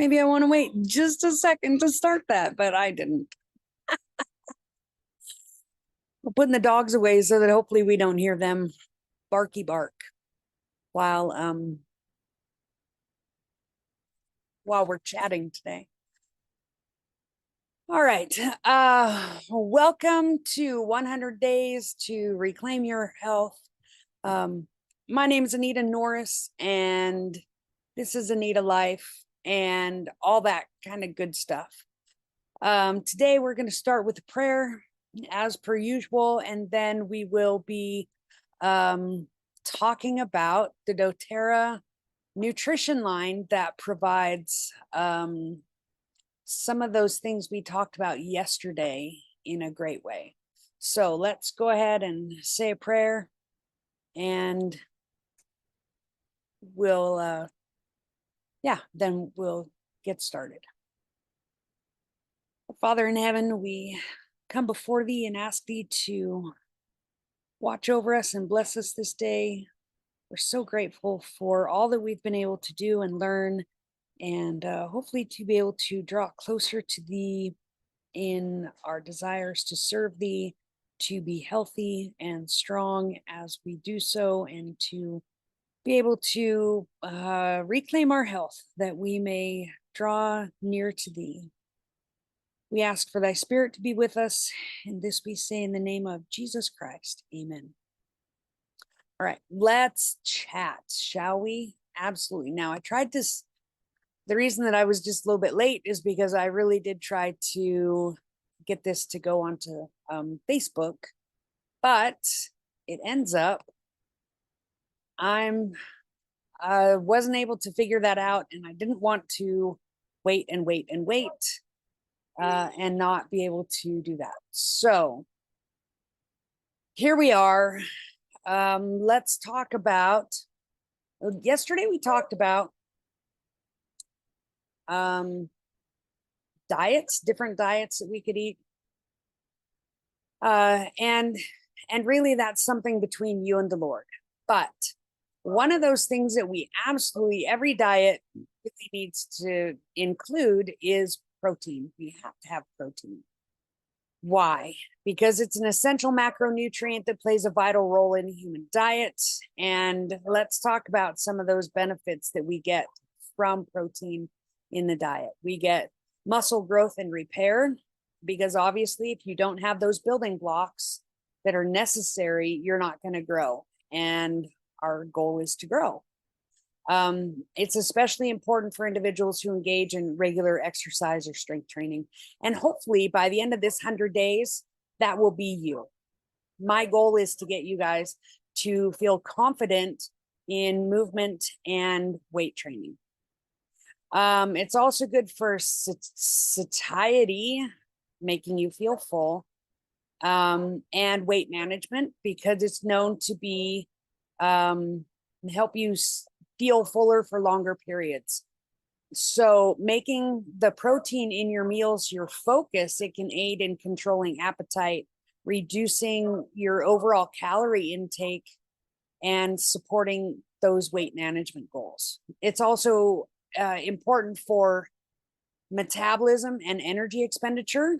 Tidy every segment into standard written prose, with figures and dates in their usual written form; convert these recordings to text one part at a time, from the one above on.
Maybe I want to wait just a second to start that, but I didn't. We're putting the dogs away so that hopefully we don't hear them barky bark while we're chatting today. All right. Welcome to 100 Days to Reclaim Your Health. My name is Anita Norris, and this is Anita Life and all that kind of good stuff. Today we're going to start with a prayer as per usual, and then we will be talking about the doTERRA nutrition line that provides some of those things we talked about yesterday in a great way. So let's go ahead and say a prayer, and then we'll get started. Father in heaven, we come before thee and ask thee to watch over us and bless us this day. We're so grateful for all that we've been able to do and learn, and hopefully to be able to draw closer to thee in our desires to serve thee, to be healthy and strong as we do so, and to be able to reclaim our health, that we may draw near to thee. We ask for thy spirit to be with us, and this we say in the name of Jesus Christ. Amen. All right, let's chat, shall we? Absolutely. Now, I tried this. The reason that I was just a little bit late is because I really did try to get this to go onto Facebook, but it ends up I wasn't able to figure that out, and I didn't want to wait and not be able to do that. So here we are. Let's talk about, yesterday we talked about diets, different diets that we could eat. And really that's something between you and the Lord. But one of those things that we absolutely, every diet really needs to include is protein. We have to have protein. Why? Because it's an essential macronutrient that plays a vital role in human diet. And let's talk about some of those benefits that we get from protein in the diet. We get muscle growth and repair, because obviously if you don't have those building blocks that are necessary, you're not going to grow. And our goal is to grow. It's especially important for individuals who engage in regular exercise or strength training. And hopefully by the end of this 100 days, that will be you. My goal is to get you guys to feel confident in movement and weight training. It's also good for satiety, making you feel full, and weight management, because it's known to be help you feel fuller for longer periods. So making the protein in your meals your focus, it can aid in controlling appetite, reducing your overall calorie intake, and supporting those weight management goals. It's also important for metabolism and energy expenditure,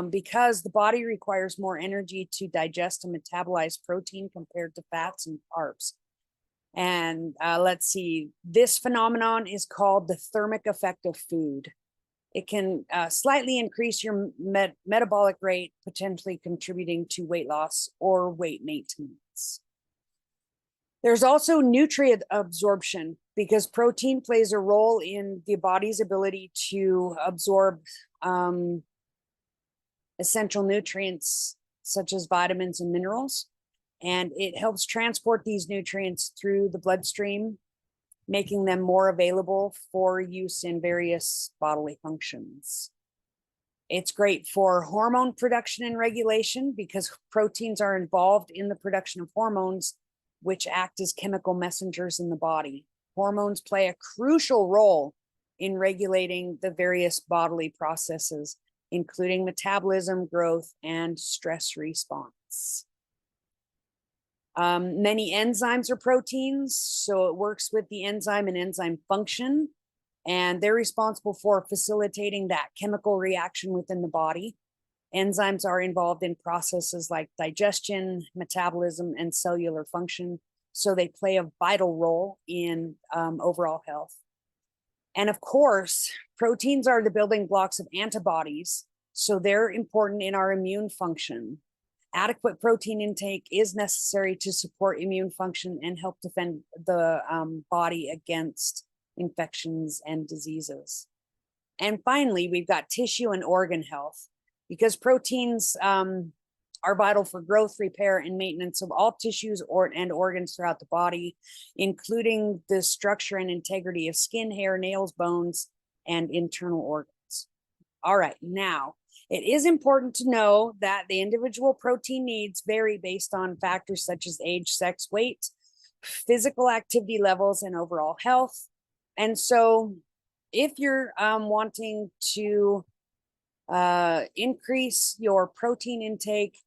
because the body requires more energy to digest and metabolize protein compared to fats and carbs. And let's see, this phenomenon is called the thermic effect of food. It can slightly increase your metabolic rate, potentially contributing to weight loss or weight maintenance. There's also nutrient absorption, because protein plays a role in the body's ability to absorb essential nutrients such as vitamins and minerals. And it helps transport these nutrients through the bloodstream, making them more available for use in various bodily functions. It's great for hormone production and regulation, because proteins are involved in the production of hormones, which act as chemical messengers in the body. Hormones play a crucial role in regulating the various bodily processes, including metabolism, growth, and stress response. Many enzymes are proteins, so it works with the enzyme and enzyme function, and they're responsible for facilitating that chemical reaction within the body. Enzymes are involved in processes like digestion, metabolism, and cellular function, so they play a vital role in overall health. And of course, proteins are the building blocks of antibodies, so they're important in our immune function. Adequate protein intake is necessary to support immune function and help defend the body against infections and diseases. And finally, we've got tissue and organ health, because proteins are vital for growth, repair, and maintenance of all tissues and organs throughout the body, including the structure and integrity of skin, hair, nails, bones, and internal organs. All right, now, it is important to know that the individual protein needs vary based on factors such as age, sex, weight, physical activity levels, and overall health. And so if you're wanting to increase your protein intake,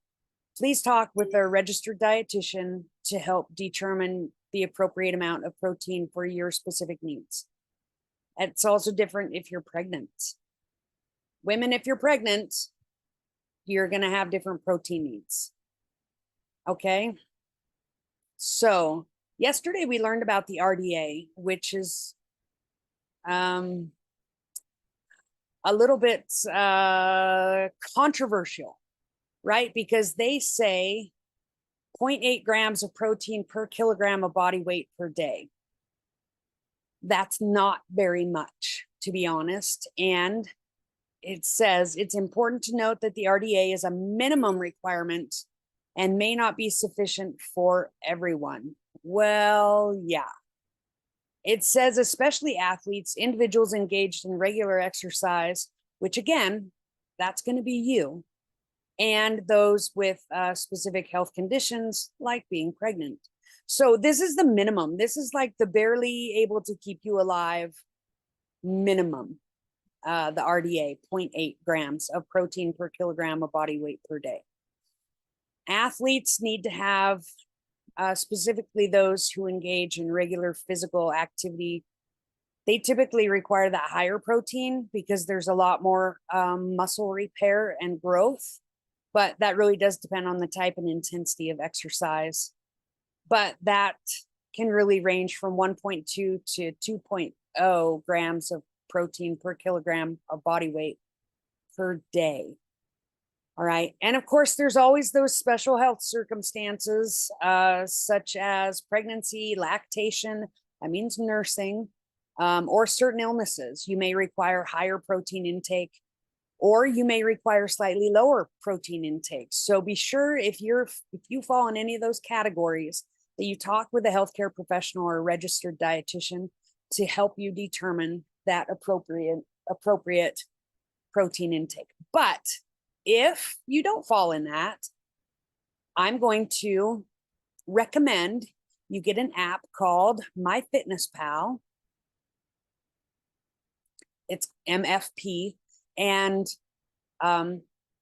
please talk with a registered dietitian to help determine the appropriate amount of protein for your specific needs. It's also different if you're pregnant. Women, if you're pregnant, you're going to have different protein needs. Okay. So yesterday we learned about the RDA, which is a little bit controversial, right? Because they say 0.8 grams of protein per kilogram of body weight per day. That's not very much, to be honest. And it says it's important to note that the RDA is a minimum requirement and may not be sufficient for everyone. Well, yeah. It says especially athletes, individuals engaged in regular exercise, which again, that's going to be you, and those with specific health conditions like being pregnant. So this is the minimum. This is like the barely able to keep you alive minimum. The RDA, 0.8 grams of protein per kilogram of body weight per day. Athletes need to have, specifically those who engage in regular physical activity, they typically require that higher protein because there's a lot more muscle repair and growth, but that really does depend on the type and intensity of exercise. But that can really range from 1.2 to 2.0 grams of protein per kilogram of body weight per day. All right. And of course, there's always those special health circumstances, such as pregnancy, lactation, that means nursing, or certain illnesses. You may require higher protein intake, or you may require slightly lower protein intake. So be sure if you fall in any of those categories that you talk with a healthcare professional or a registered dietitian to help you determine that appropriate protein intake. But if you don't fall in that, I'm going to recommend you get an app called MyFitnessPal. It's MFP, and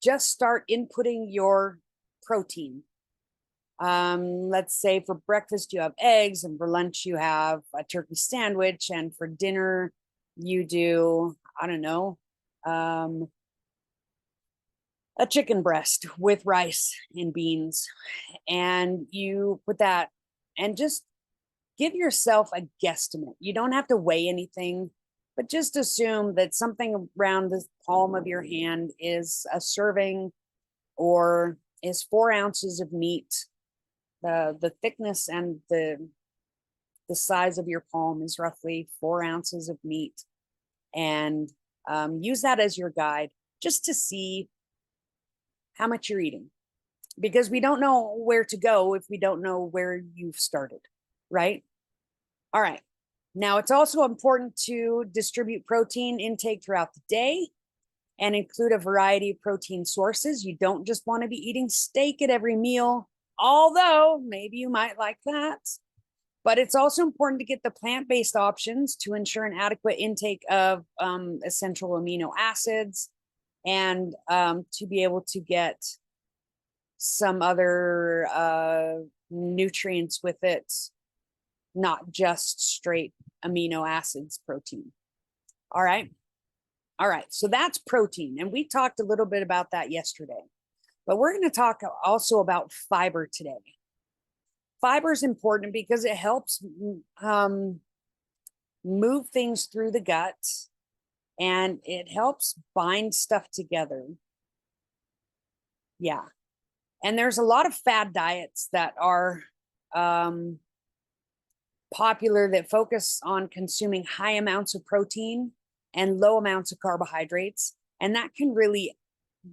just start inputting your protein. Let's say for breakfast you have eggs, and for lunch you have a turkey sandwich, and for dinner you do, I don't know, a chicken breast with rice and beans. And you put that and just give yourself a guesstimate. You don't have to weigh anything, but just assume that something around the palm of your hand is a serving or is 4 ounces of meat. The thickness and the size of your palm is roughly 4 ounces of meat. And use that as your guide just to see how much you're eating, because we don't know where to go if we don't know where you've started, right? All right. Now, it's also important to distribute protein intake throughout the day and include a variety of protein sources. You don't just want to be eating steak at every meal, although maybe you might like that. But it's also important to get the plant-based options to ensure an adequate intake of essential amino acids, and to be able to get some other nutrients with it, not just straight amino acids protein. All right. All right. So that's protein. And we talked a little bit about that yesterday. But we're going to talk also about fiber today. Fiber is important because it helps move things through the gut, and it helps bind stuff together. Yeah. And there's a lot of fad diets that are popular that focus on consuming high amounts of protein and low amounts of carbohydrates. And that can really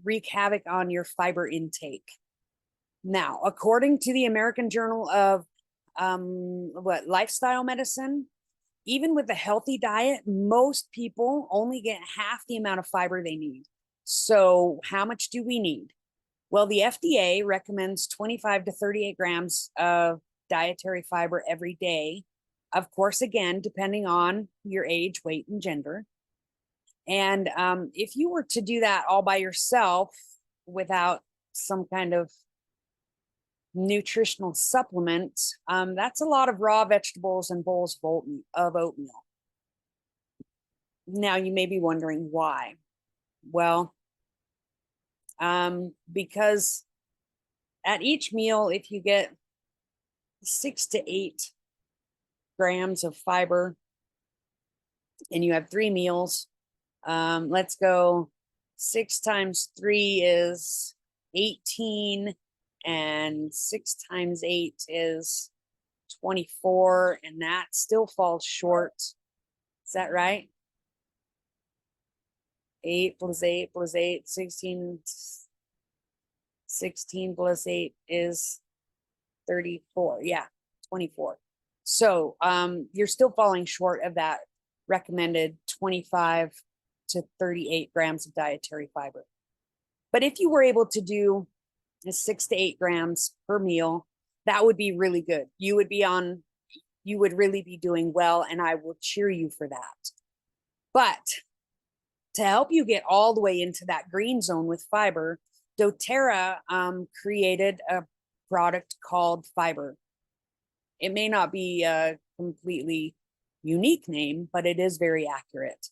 wreak havoc on your fiber intake. Now, according to the American Journal of Lifestyle Medicine, even with a healthy diet, most people only get half the amount of fiber they need. So how much do we need? Well, the FDA recommends 25 to 38 grams of dietary fiber every day. Of course, again, depending on your age, weight, and gender. And if you were to do that all by yourself without some kind of nutritional supplement, that's a lot of raw vegetables and bowls of oatmeal. Now, you may be wondering why. Well, because at each meal, if you get 6 to 8 grams of fiber and you have 3 meals, let's go 6 times 3 is 18, and 6 times 8 is 24, and that still falls short. Is that right? 8 plus 8 plus 8, 16. 16 plus 8 is 34. Yeah, 24. So you're still falling short of that recommended 25 to 38 grams of dietary fiber. But if you were able to do 6 to 8 grams per meal, that would be really good. You would really be doing well, and I will cheer you for that. But to help you get all the way into that green zone with fiber, doTERRA created a product called Fiber. It may not be a completely unique name, but it is very accurate.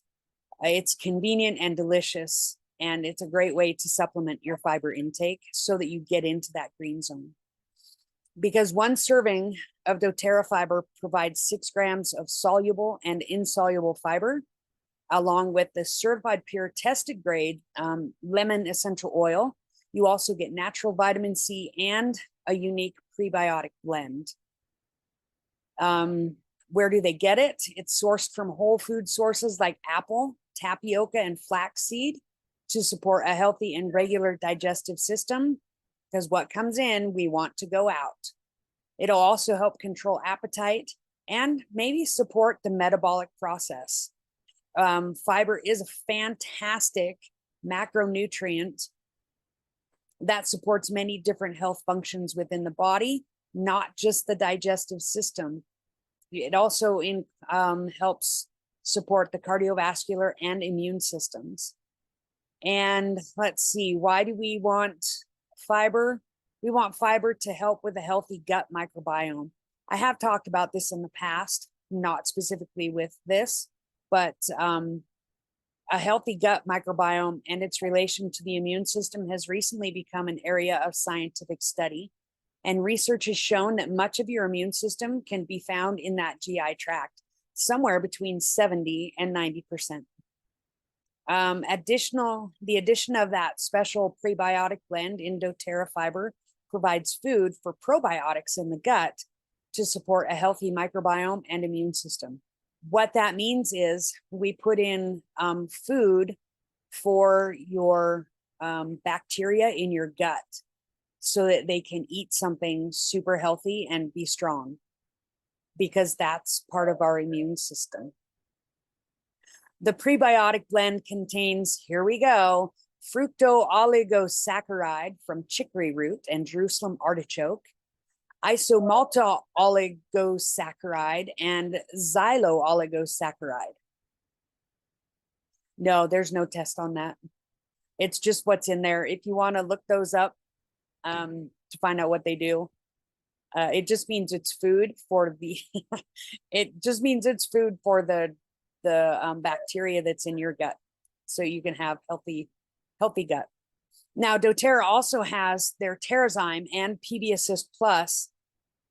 It's convenient and delicious, and it's a great way to supplement your fiber intake so that you get into that green zone. Because one serving of doTERRA fiber provides 6 grams of soluble and insoluble fiber, along with the certified pure tested grade lemon essential oil. You also get natural vitamin C and a unique prebiotic blend. Where do they get it? It's sourced from whole food sources like apple, tapioca, and flaxseed to support a healthy and regular digestive system, because what comes in, we want to go out. It'll also help control appetite and maybe support the metabolic process. Fiber is a fantastic macronutrient that supports many different health functions within the body, not just the digestive system. It also helps support the cardiovascular and immune systems. And let's see, why do we want fiber? We want fiber to help with a healthy gut microbiome. I have talked about this in the past, not specifically with this, but a healthy gut microbiome and its relation to the immune system has recently become an area of scientific study. And research has shown that much of your immune system can be found in that GI tract, somewhere between 70 and 90%. The addition of that special prebiotic blend in doTERRA fiber provides food for probiotics in the gut to support a healthy microbiome and immune system. What that means is we put in food for your bacteria in your gut so that they can eat something super healthy and be strong, because that's part of our immune system. The prebiotic blend contains, here we go, fructooligosaccharide from chicory root and Jerusalem artichoke, isomalto oligosaccharide, and xylo-oligosaccharide. No, there's no test on that. It's just what's in there. If you want to look those up to find out what they do, it just means it's food for the, it just means it's food for the the bacteria that's in your gut, so you can have healthy gut. Now, doTERRA also has their Terrazyme and PB Assist Plus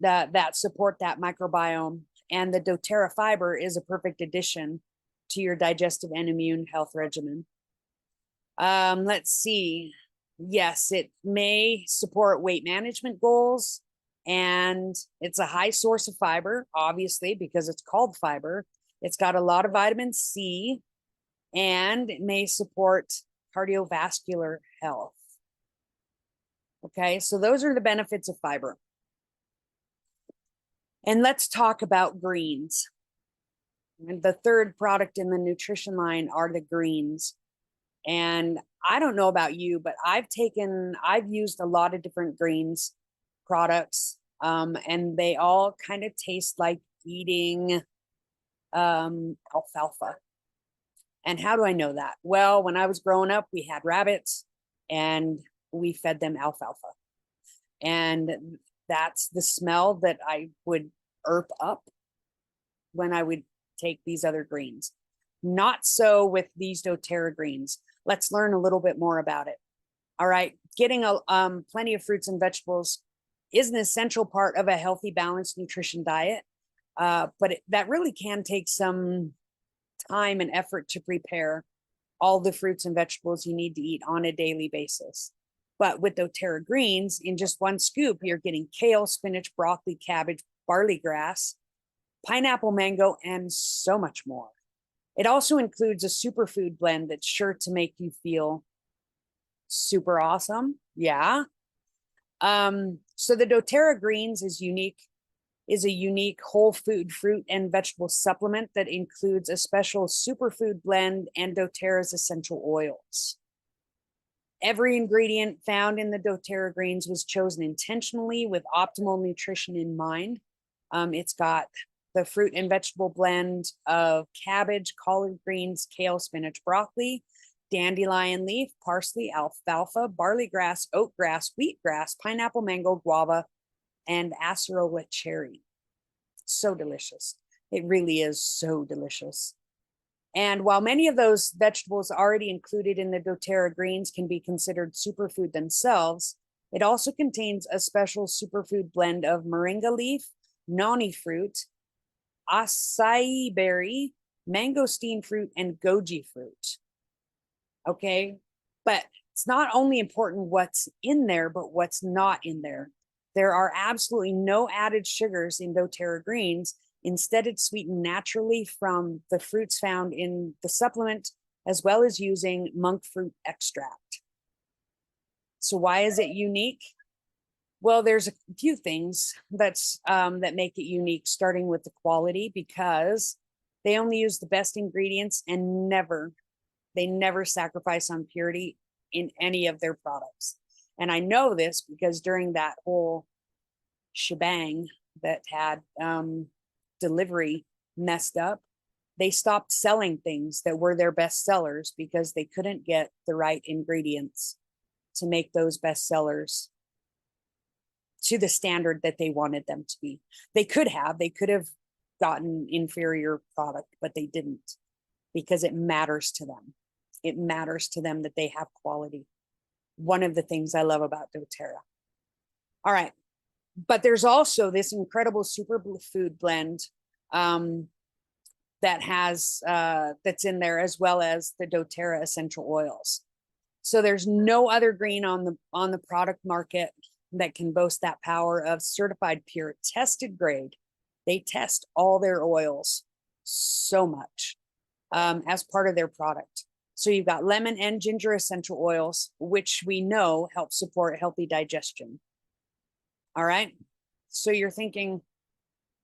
that support that microbiome, and the doTERRA fiber is a perfect addition to your digestive and immune health regimen. Let's see. Yes, it may support weight management goals, and it's a high source of fiber, obviously, because it's called fiber. It's got a lot of vitamin C, and it may support cardiovascular health. Okay, so those are the benefits of fiber. And let's talk about greens. And the third product in the nutrition line are the greens. And I don't know about you, but I've used a lot of different greens products, and they all kind of taste like eating alfalfa. And how do I know that? Well, when I was growing up, we had rabbits and we fed them alfalfa. And that's the smell that I would irp up when I would take these other greens. Not so with these doTERRA greens. Let's learn a little bit more about it. All right, getting plenty of fruits and vegetables is an essential part of a healthy, balanced nutrition diet, but that really can take some time and effort to prepare all the fruits and vegetables you need to eat on a daily basis. But with doTERRA greens, in just one scoop, you're getting kale, spinach, broccoli, cabbage, barley grass, pineapple, mango, and so much more. It also includes a superfood blend that's sure to make you feel super awesome. Yeah. So the doTERRA greens is a unique whole food fruit and vegetable supplement that includes a special superfood blend and doTERRA's essential oils. Every ingredient found in the doTERRA greens was chosen intentionally with optimal nutrition in mind. It's got the fruit and vegetable blend of cabbage, collard greens, kale, spinach, broccoli, dandelion leaf, parsley, alfalfa, barley grass, oatgrass, wheatgrass, pineapple, mango, guava, and acerola cherry. So delicious. It really is so delicious. And while many of those vegetables already included in the doTERRA greens can be considered superfood themselves, it also contains a special superfood blend of moringa leaf, noni fruit, acai berry, mangosteen fruit, and goji fruit. Okay, but it's not only important what's in there, but what's not in there. There are absolutely no added sugars in doTERRA greens. Instead, it's sweetened naturally from the fruits found in the supplement, as well as using monk fruit extract. So why is it unique? Well, there's a few things that make it unique, starting with the quality, because they only use the best ingredients and they never sacrifice on purity in any of their products. And I know this because during that whole shebang that had delivery messed up, they stopped selling things that were their best sellers because they couldn't get the right ingredients to make those best sellers to the standard that they wanted them to be. They could have gotten inferior product, but they didn't, because it matters to them. It matters to them that they have quality. One of the things I love about doTERRA. All right. But there's also this incredible superfood blend that's in there, as well as the doTERRA essential oils. So there's no other green on the product market that can boast that power of certified pure, tested grade. They test all their oils so much as part of their product. So you've got lemon and ginger essential oils, which we know help support healthy digestion. All right. So you're thinking,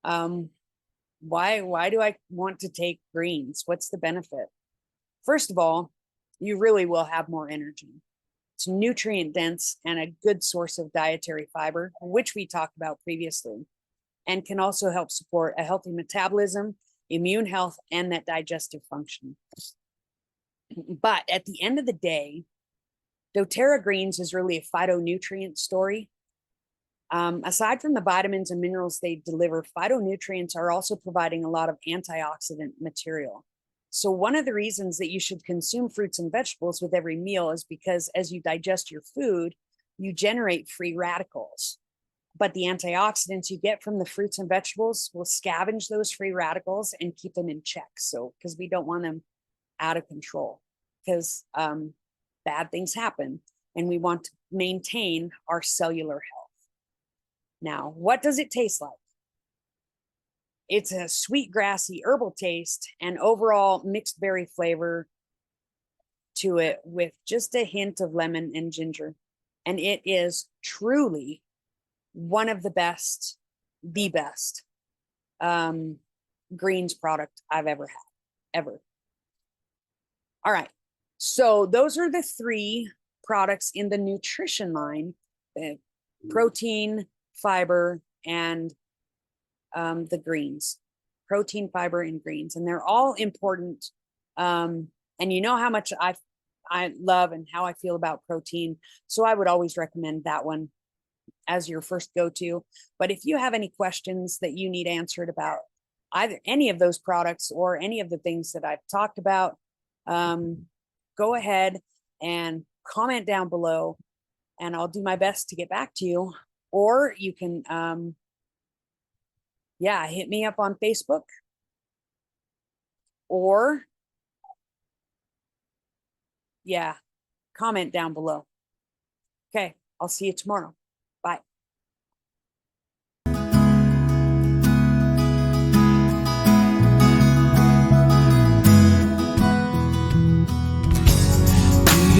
why do I want to take greens? What's the benefit? First of all, you really will have more energy. It's nutrient dense and a good source of dietary fiber, which we talked about previously, and can also help support a healthy metabolism, immune health, and that digestive function. But at the end of the day, doTERRA greens is really a phytonutrient story. Aside from the vitamins and minerals they deliver, phytonutrients are also providing a lot of antioxidant material. So one of the reasons that you should consume fruits and vegetables with every meal is because as you digest your food, you generate free radicals. But the antioxidants you get from the fruits and vegetables will scavenge those free radicals and keep them in check. So, because we don't want them out of control, because bad things happen and we want to maintain our cellular health. Now, what does it taste like? It's a sweet, grassy, herbal taste and overall mixed berry flavor to it with just a hint of lemon and ginger. And it is truly one of the best, the best greens product I've ever had, ever. All right. So those are the 3 products in the nutrition line: protein, fiber, and the greens. Protein, fiber, and greens. And they're all important. And you know how much I love and how I feel about protein. So I would always recommend that one as your first go-to. But if you have any questions that you need answered about either any of those products or any of the things that I've talked about, go ahead and comment down below and I'll do my best to get back to you. Or you can, hit me up on Facebook, or comment down below. Okay, I'll see you tomorrow.